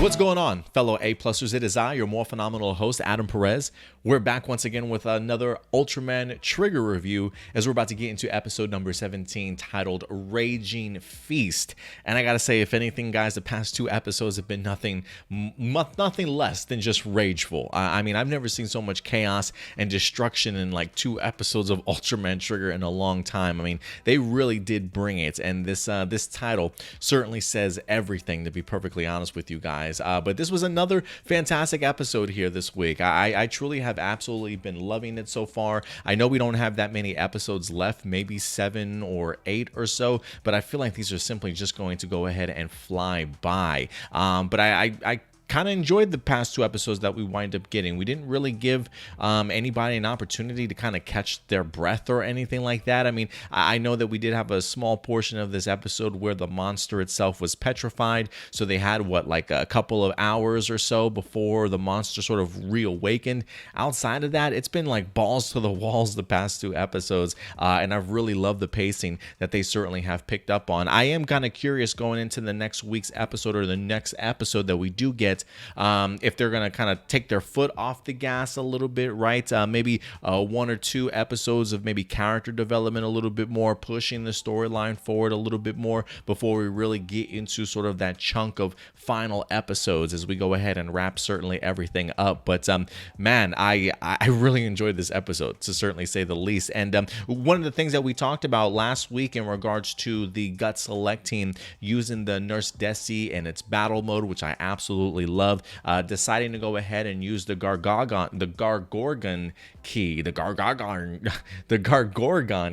What's going on, fellow A-Plusers? It is I, your Morphinominal host, Adam Perez. We're back once again with another Ultraman Trigger review as we're about to get into episode number 17 titled Raging Feast. And I gotta say, if anything, guys, the past two episodes have been nothing less than just rageful. I mean, I've never seen so much chaos and destruction in like two episodes of Ultraman Trigger in a long time. I mean, they really did bring it, and this title certainly says everything, to be perfectly honest with you guys. But this was another fantastic episode here this week. I truly have absolutely been loving it so far. I know we don't have that many episodes left, maybe 7 or 8 or so, but I feel like these are simply just going to go ahead and fly by. But I kind of enjoyed the past two episodes that we wind up getting. We didn't really give anybody an opportunity to kind of catch their breath or anything like that. I mean, I know that we did have a small portion of this episode where the monster itself was petrified, so they had like a couple of hours or so before the monster sort of reawakened. Outside of that, it's been like balls to the walls the past two episodes, and I've really loved the pacing that they certainly have picked up on. I am kind of curious going into the next week's episode, or the next episode that we do get, if they're going to kind of take their foot off the gas a little bit, right? Maybe 1 or 2 episodes of maybe character development a little bit more, pushing the storyline forward a little bit more before we really get into sort of that chunk of final episodes as we go ahead and wrap certainly everything up. But man, I really enjoyed this episode, to certainly say the least. And one of the things that we talked about last week in regards to the Gut Select team using the Nursedessei and its battle mode, which I absolutely love, deciding to go ahead and use the Gargorgon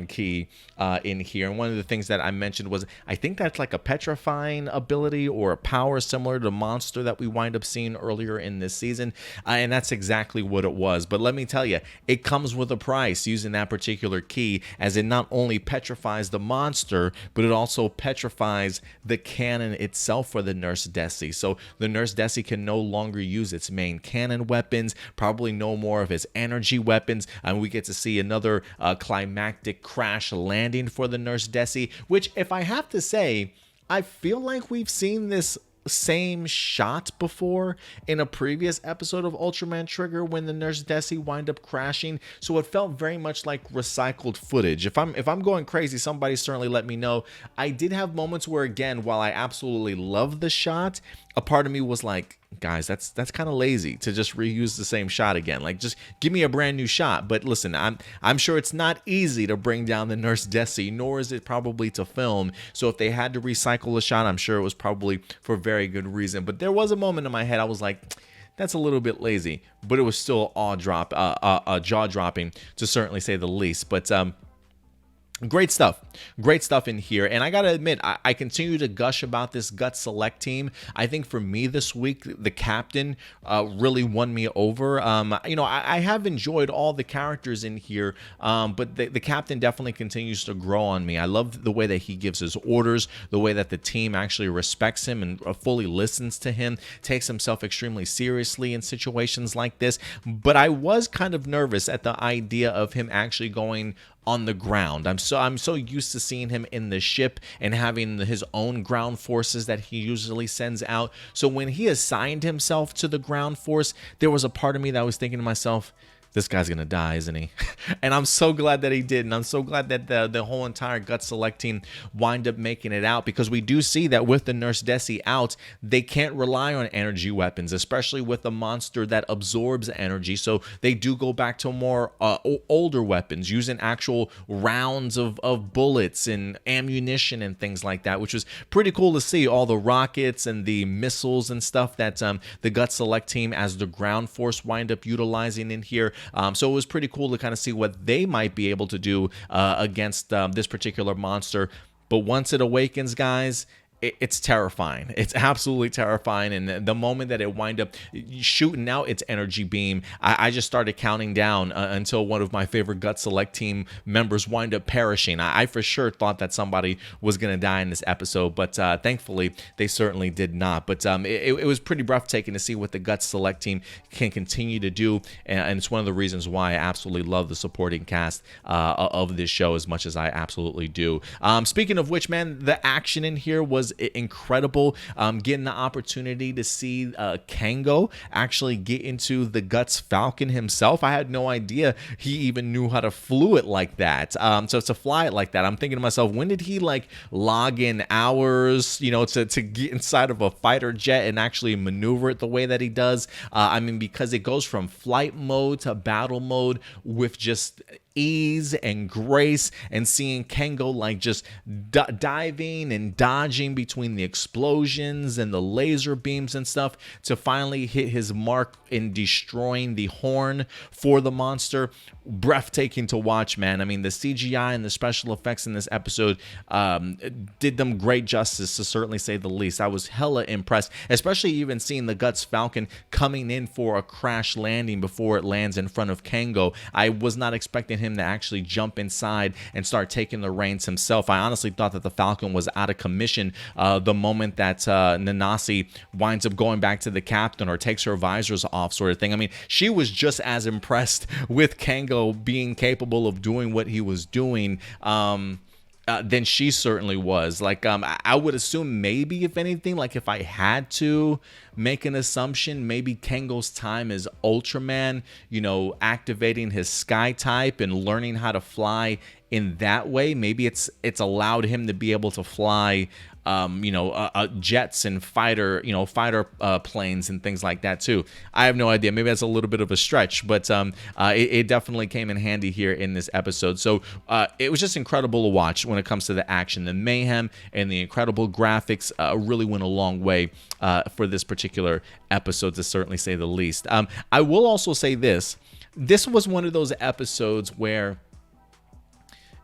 key in here. And one of the things that I mentioned was, I think that's like a petrifying ability or a power similar to the monster that we wind up seeing earlier in this season, and that's exactly what it was. But let me tell you, it comes with a price using that particular key, as it not only petrifies the monster, but it also petrifies the cannon itself for the Nursedessei. So the Nursedessei can no longer use its main cannon weapons, probably no more of its energy weapons, and we get to see another climactic crash landing for the Nursedessei, which, if I have to say, I feel like we've seen this same shot before in a previous episode of Ultraman Trigger when the Nursedessei wind up crashing, so it felt very much like recycled footage. If I'm going crazy, somebody certainly let me know. I did have moments where, again, while I absolutely love the shot, a part of me was like, guys, that's kind of lazy to just reuse the same shot again. Like, just give me a brand new shot. But listen, I'm sure it's not easy to bring down the Nursedessei, nor is it probably to film. So if they had to recycle a shot, I'm sure it was probably for very good reason. But there was a moment in my head I was like, that's a little bit lazy, but it was still jaw-dropping, to certainly say the least. But great stuff in here. And I gotta admit, I continue to gush about this Gut Select team. I think for me this week, the captain really won me over. You know, I have enjoyed all the characters in here, but the captain definitely continues to grow on me. I love the way that he gives his orders, the way that the team actually respects him and fully listens to him, takes himself extremely seriously in situations like this. But I was kind of nervous at the idea of him actually going on the ground. I'm so used to seeing him in the ship and having his own ground forces that he usually sends out. So when he assigned himself to the ground force, there was a part of me that was thinking to myself, this guy's gonna die, isn't he? And I'm so glad that he did, and I'm so glad that the whole entire Gut Select team wind up making it out, because we do see that with the Nursedessei out, they can't rely on energy weapons, especially with a monster that absorbs energy. So they do go back to more older weapons, using actual rounds of bullets and ammunition and things like that, which was pretty cool to see. All the rockets and the missiles and stuff that the Gut Select team as the ground force wind up utilizing in here. So it was pretty cool to kind of see what they might be able to do against this particular monster. But once it awakens, guys, it's terrifying. It's absolutely terrifying. And the moment that it wind up shooting out its energy beam, I just started counting down until one of my favorite Gut Select team members wind up perishing. I for sure thought that somebody was going to die in this episode, but thankfully they certainly did not. But it was pretty breathtaking to see what the Gut Select team can continue to do. And it's one of the reasons why I absolutely love the supporting cast of this show as much as I absolutely do. Speaking of which, man, the action in here was was incredible. Getting the opportunity to see Kango actually get into the Guts Falcon himself. I had no idea he even knew how to flew it like that. So to fly it like that, I'm thinking to myself, when did he like log in hours, to get inside of a fighter jet and actually maneuver it the way that he does? I mean, because it goes from flight mode to battle mode with just ease and grace, and seeing Kango like just diving and dodging between the explosions and the laser beams and stuff to finally hit his mark in destroying the horn for the monster. Breathtaking to watch, man. I mean, the CGI and the special effects in this episode did them great justice, to certainly say the least. I was hella impressed, especially even seeing the Guts Falcon coming in for a crash landing before it lands in front of Kango. I was not expecting him to actually jump inside and start taking the reins himself. I honestly thought that the Falcon was out of commission the moment that Nursedessei winds up going back to the captain or takes her visors off, sort of thing. I mean, she was just as impressed with Kango being capable of doing what he was doing than she certainly was. Like, I would assume maybe, if anything, like if I had to make an assumption, maybe Kango's time as Ultraman, activating his sky type and learning how to fly in that way, maybe it's allowed him to be able to fly jets and fighter planes and things like that too. I have no idea. Maybe that's a little bit of a stretch, but it definitely came in handy here in this episode. So it was just incredible to watch when it comes to the action. The mayhem and the incredible graphics really went a long way for this particular episode, to certainly say the least. I will also say this was one of those episodes where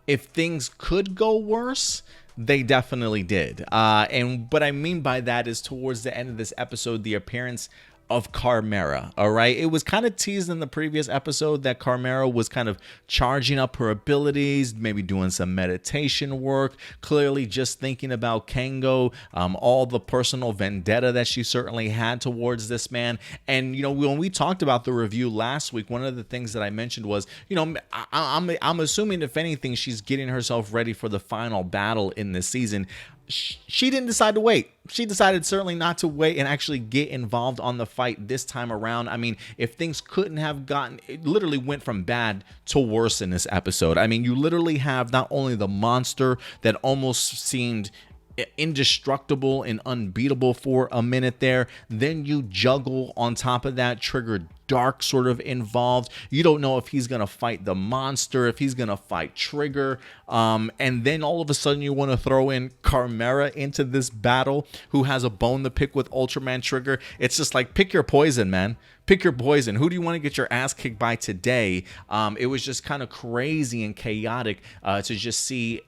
if things could go worse, they definitely did. And what I mean by that is, towards the end of this episode, the appearance of Carmeara. All right, it was kind of teased in the previous episode that Carmeara was kind of charging up her abilities, maybe doing some meditation work, clearly just thinking about Kango, all the personal vendetta that she certainly had towards this man. And when we talked about the review last week, one of the things that I mentioned was, I'm assuming, if anything, she's getting herself ready for the final battle in this season. She didn't decide to wait. She decided certainly not to wait and actually get involved on the fight this time around. I mean, if things couldn't have gotten, it literally went from bad to worse in this episode. I mean, you literally have not only the monster that almost seemed indestructible and unbeatable for a minute there, then you juggle on top of that Trigger Dark sort of involved. You don't know if he's gonna fight the monster, if he's gonna fight Trigger, and then all of a sudden you want to throw in Carmeara into this battle, who has a bone to pick with Ultraman Trigger. It's just like, pick your poison, man. Pick your poison. Who do you want to get your ass kicked by today? It was just kind of crazy and chaotic to just see,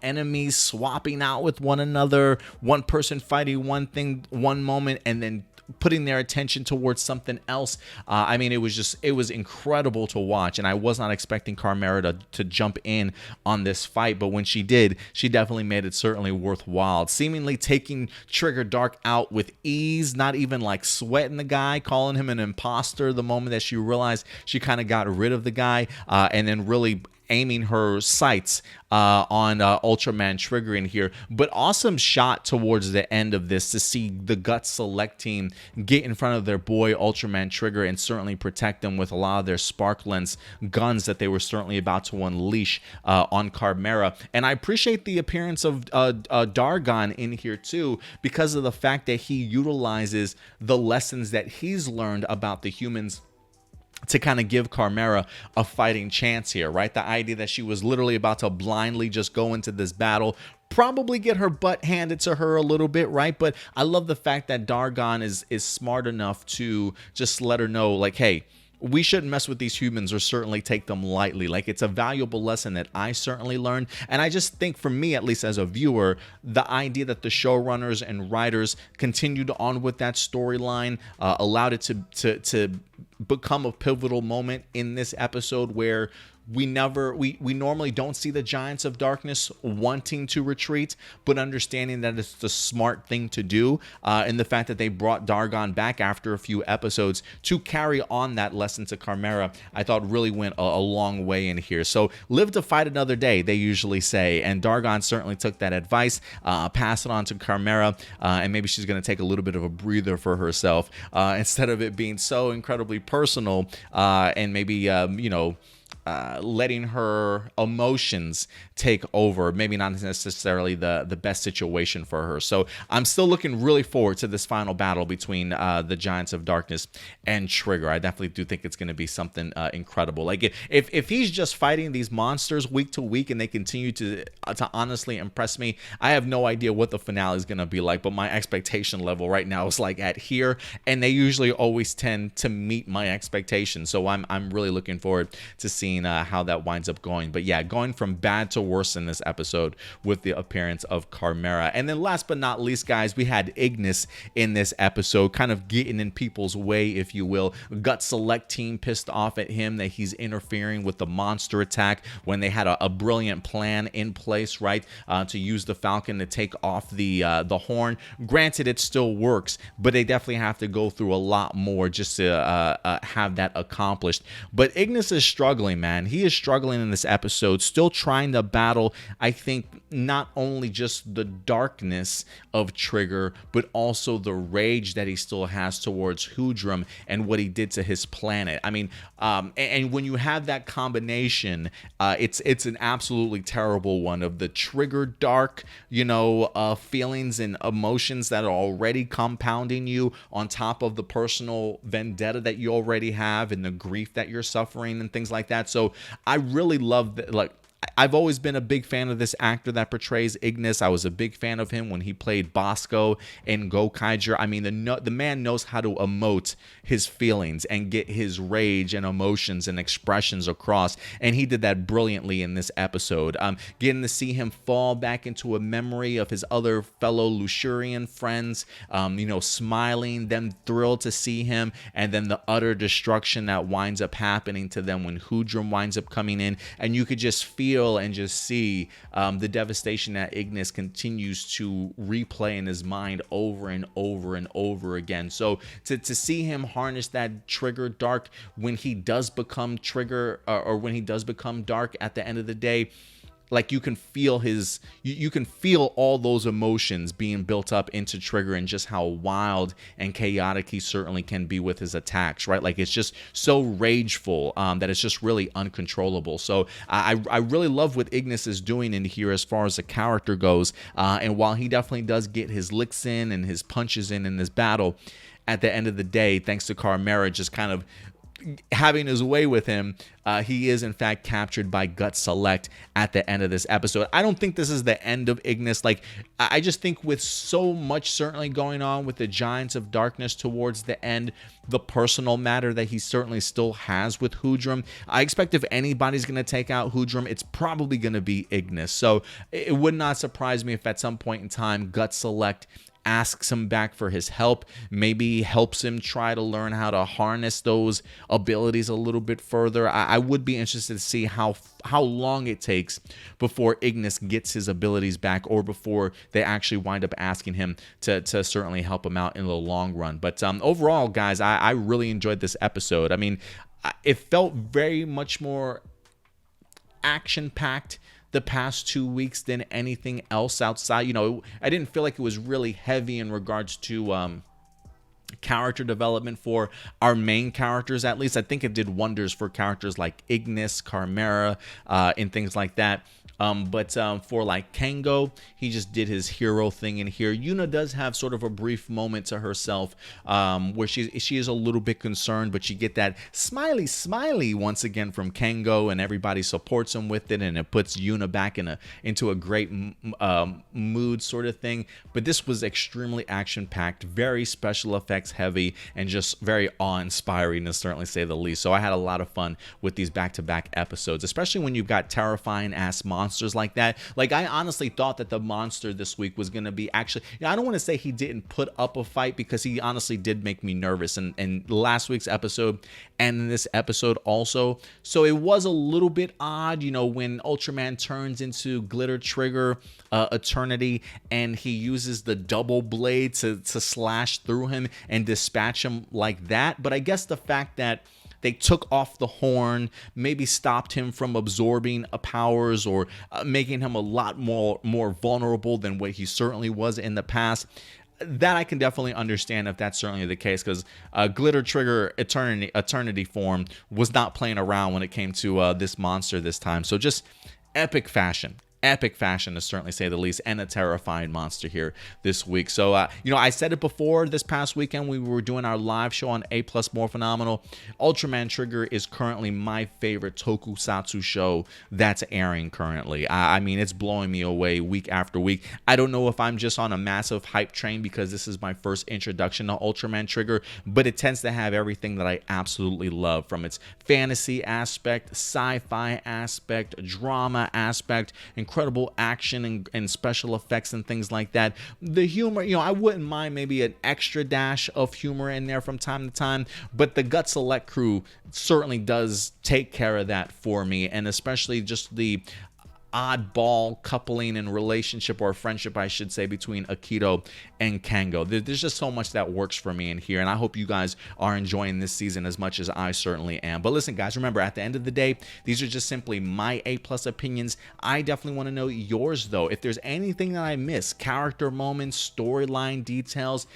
enemies swapping out with one another, one person fighting one thing one moment and then putting their attention towards something else. I mean, it was incredible to watch, and I was not expecting Carmeara to jump in on this fight, but when she did, she definitely made it certainly worthwhile. Seemingly taking Trigger Dark out with ease, not even like sweating the guy, calling him an imposter the moment that she realized she kind of got rid of the guy, and then really aiming her sights on Ultraman Trigger in here. But awesome shot towards the end of this to see the Guts Select team get in front of their boy Ultraman Trigger and certainly protect them with a lot of their spark lens guns that they were certainly about to unleash on Carmeara. And I appreciate the appearance of Dargon in here too, because of the fact that he utilizes the lessons that he's learned about the humans to kind of give Carmeara a fighting chance here, right? The idea that she was literally about to blindly just go into this battle, probably get her butt handed to her a little bit, right? But I love the fact that Dargon is smart enough to just let her know, like, hey, we shouldn't mess with these humans or certainly take them lightly. Like, it's a valuable lesson that I certainly learned. And I just think, for me, at least as a viewer, the idea that the showrunners and writers continued on with that storyline allowed it to become a pivotal moment in this episode where we normally don't see the Giants of Darkness wanting to retreat, but understanding that it's the smart thing to do, and the fact that they brought Dargon back after a few episodes to carry on that lesson to Carmeara, I thought really went a long way in here. So live to fight another day, they usually say, and Dargon certainly took that advice, passed it on to Carmeara, and maybe she's going to take a little bit of a breather for herself, instead of it being so incredibly personal, and maybe letting her emotions take over, maybe not necessarily the best situation for her. So I'm still looking really forward to this final battle between the Giants of Darkness and Trigger. I definitely do think it's going to be something incredible. Like if he's just fighting these monsters week to week and they continue to honestly impress me, I have no idea what the finale is going to be like, but my expectation level right now is like at here, and they usually always tend to meet my expectations. So I'm really looking forward to seeing how that winds up going. But yeah, going from bad to worse in this episode with the appearance of Carmeara. And then last but not least, guys, we had Ignis in this episode, kind of getting in people's way, if you will. Gut Select team pissed off at him that he's interfering with the monster attack when they had a brilliant plan in place, right, to use the Falcon to take off the horn. Granted, it still works, but they definitely have to go through a lot more just to have that accomplished. But Ignis is struggling, man. He is struggling in this episode, still trying to battle, I think, not only just the darkness of Trigger, but also the rage that he still has towards Hoodrum and what he did to his planet. I mean, and when you have that combination, it's an absolutely terrible one of the Trigger dark, feelings and emotions that are already compounding you on top of the personal vendetta that you already have and the grief that you're suffering and things like that. So I really love that. Like, I've always been a big fan of this actor that portrays Ignis. I was a big fan of him when he played Bosco in Gokaiger. I mean, the man knows how to emote his feelings and get his rage and emotions and expressions across, and he did that brilliantly in this episode. Getting to see him fall back into a memory of his other fellow Lushurian friends, smiling, them thrilled to see him, and then the utter destruction that winds up happening to them when Hoodrum winds up coming in, and you could just feel and just see the devastation that Ignis continues to replay in his mind over and over and over again. So to see him harness that Trigger dark when he does become Trigger, or when he does become dark at the end of the day, like you can feel you can feel all those emotions being built up into Trigger and just how wild and chaotic he certainly can be with his attacks, right? Like it's just so rageful that it's just really uncontrollable. So I really love what Ignis is doing in here as far as the character goes. And while he definitely does get his licks in and his punches in this battle, at the end of the day, thanks to Carmeara just kind of having his way with him, he is in fact captured by Gut Select at the end of this episode. I don't think this is the end of Ignis. Like, I just think with so much certainly going on with the Giants of Darkness towards the end, the personal matter that he certainly still has with Hoodrum, I expect if anybody's going to take out Hoodrum, it's probably going to be Ignis. So it would not surprise me if at some point in time Gut Select asks him back for his help, maybe helps him try to learn how to harness those abilities a little bit further. I would be interested to see how long it takes before Ignis gets his abilities back, or before they actually wind up asking him to certainly help him out in the long run. But overall, guys, I really enjoyed this episode. I mean, it felt very much more action-packed the past 2 weeks than anything else outside. I didn't feel like it was really heavy in regards to character development for our main characters. At least I think it did wonders for characters like Ignis, Carmeara, and things like that. But for like Kengo, he just did his hero thing in here. Yuna does have sort of a brief moment to herself where she is a little bit concerned, but you get that smiley once again from Kengo, and everybody supports him with it, and it puts Yuna back into a great mood sort of thing. But this was extremely action-packed, very special effects heavy, and just very awe-inspiring, to certainly say the least. So I had a lot of fun with these back-to-back episodes, especially when you've got terrifying ass monsters monsters like that. Like, I honestly thought that the monster this week was going to be actually, I don't want to say he didn't put up a fight, because he honestly did make me nervous in last week's episode and in this episode also. So it was a little bit odd, when Ultraman turns into Glitter Trigger Eternity and he uses the double blade to slash through him and dispatch him like that. But I guess the fact that they took off the horn maybe stopped him from absorbing powers, or making him a lot more vulnerable than what he certainly was in the past. That I can definitely understand if that's certainly the case, because Glitter Trigger Eternity form was not playing around when it came to this monster this time. So just epic fashion to certainly say the least, and a terrifying monster here this week. So I said it before, this past weekend we were doing our live show on APlus Morphinominal. Ultraman Trigger is currently my favorite tokusatsu show that's airing currently. I mean, it's blowing me away week after week. I don't know if I'm just on a massive hype train because this is my first introduction to Ultraman Trigger, but it tends to have everything that I absolutely love, from its fantasy aspect, sci-fi aspect, drama aspect, incredible action and special effects and things like that. The humor, I wouldn't mind maybe an extra dash of humor in there from time to time, but the Gut Select crew certainly does take care of that for me, and especially just the oddball coupling and relationship, or friendship I should say, between Akito and Kango. There's just so much that works for me in here, and I hope you guys are enjoying this season as much as I certainly am. But listen guys, remember, at the end of the day, these are just simply my APlus opinions. I definitely want to know yours though. If there's anything that I miss, character moments, storyline details,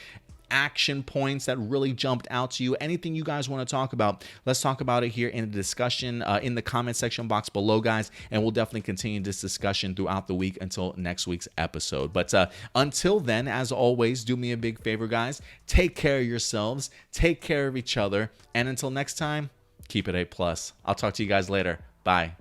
action points that really jumped out to you, anything you guys want to talk about, let's talk about it here in the discussion in the comment section box below, guys, and we'll definitely continue this discussion throughout the week until next week's episode. But until then, as always, do me a big favor, guys, take care of yourselves, take care of each other, and until next time, keep it A+. I'll talk to you guys later. Bye.